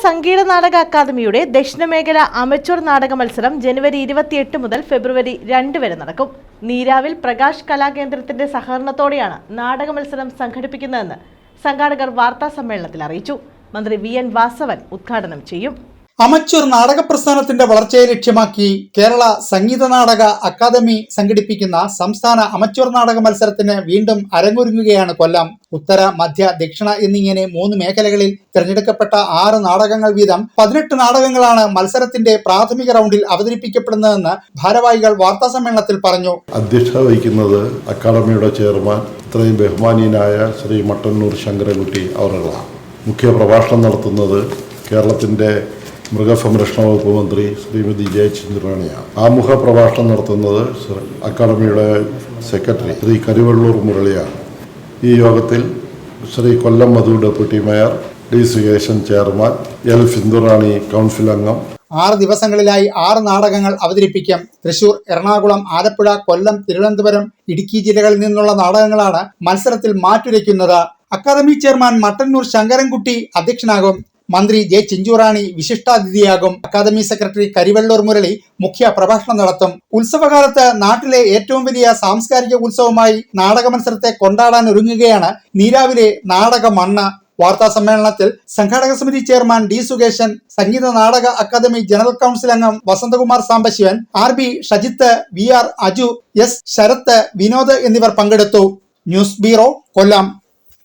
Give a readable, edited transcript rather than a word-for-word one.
സംഗീത നാടക അക്കാദമിയുടെ ദക്ഷിണമേഖല അമച്വർ നാടക മത്സരം ജനുവരി 28 മുതൽ ഫെബ്രുവരി 2 വരെ നടക്കും. നീരാവിൽ പ്രകാശ് കലാകേന്ദ്രത്തിന്റെ സഹകരണത്തോടെയാണ് നാടക മത്സരം സംഘടിപ്പിക്കുന്നതെന്ന് സംഘാടകർ വാർത്താ സമ്മേളനത്തിൽ അറിയിച്ചു. മന്ത്രി വി.എൻ. വാസവൻ ഉദ്ഘാടനം ചെയ്യും. അമച്വർ നാടക പ്രസ്ഥാനത്തിന്റെ വളർച്ചയെ ലക്ഷ്യമാക്കി കേരള സംഗീത നാടക അക്കാദമി സംഘടിപ്പിക്കുന്ന സംസ്ഥാന അമച്വർ നാടക മത്സരത്തിന് വീണ്ടും അരങ്ങൊരുങ്ങുകയാണ് കൊല്ലം. ഉത്തര, മധ്യ, ദക്ഷിണ എന്നിങ്ങനെ 3 മേഖലകളിൽ തിരഞ്ഞെടുക്കപ്പെട്ട 6 നാടകങ്ങൾ വീതം 18 നാടകങ്ങളാണ് മത്സരത്തിന്റെ പ്രാഥമിക റൗണ്ടിൽ അവതരിപ്പിക്കപ്പെടുന്നതെന്ന് ഭാരവാഹികൾ വാർത്താ സമ്മേളനത്തിൽ പറഞ്ഞു. അധ്യക്ഷത വഹിക്കുന്നത് അക്കാദമിയുടെ ചെയർമാൻ ഇത്രയും ബഹുമാനീയനായ ശ്രീ മട്ടന്നൂർ ശങ്കരൻകുട്ടി അവറുകളാണ്. മുഖ്യ പ്രഭാഷണം നടത്തുന്നത് കേരളത്തിന്റെ മൃഗസംരക്ഷണ വകുപ്പ് മന്ത്രി ശ്രീമതി ജെ ചിഞ്ചുറാണിയാണ്. ആമുഖ പ്രഭാഷണം നടത്തുന്നത് അക്കാദമിയുടെ സെക്രട്ടറി ശ്രീ കരിവെള്ളൂർ മുരളിയാണ്. ഈ യോഗത്തിൽ Shri Kollam Madhu deputy mayor, D Sukeshan chairman, L Sindhurani council അംഗം. 6 ദിവസങ്ങളിലായി 6 നാടകങ്ങൾ അവതരിപ്പിക്കും. തൃശൂർ, എറണാകുളം, ആലപ്പുഴ, കൊല്ലം, തിരുവനന്തപുരം, ഇടുക്കി ജില്ലകളിൽ നിന്നുള്ള നാടകങ്ങളാണ് മത്സരത്തിൽ മാറ്റുരയ്ക്കുന്നത്. അക്കാദമി ചെയർമാൻ മട്ടന്നൂർ ശങ്കരൻകുട്ടി അധ്യക്ഷനാകും. മന്ത്രി ജെ ചിഞ്ചുറാണി വിശിഷ്ടാതിഥിയാകും. അക്കാദമി സെക്രട്ടറി കരിവെള്ളൂർ മുരളി മുഖ്യ പ്രഭാഷണം നടത്തും. ഉത്സവകാലത്ത് നാട്ടിലെ ഏറ്റവും വലിയ സാംസ്കാരിക ഉത്സവമായി നാടക മത്സരത്തെ കൊണ്ടാടാൻ ഒരുങ്ങുകയാണ് നീരാവിലെ നാടക മണ്ണ്. വാർത്താ സമ്മേളനത്തിൽ സംഘാടക സമിതി chairman D Sukesan, Sangeetha Nataka academy general council അംഗം Vasanthakumar Sambasivan, RB Shajith, VR Aju, S Sarath, Vinod എന്നിവർ പങ്കെടുത്തു. ന്യൂസ് ബ്യൂറോ, കൊല്ലം.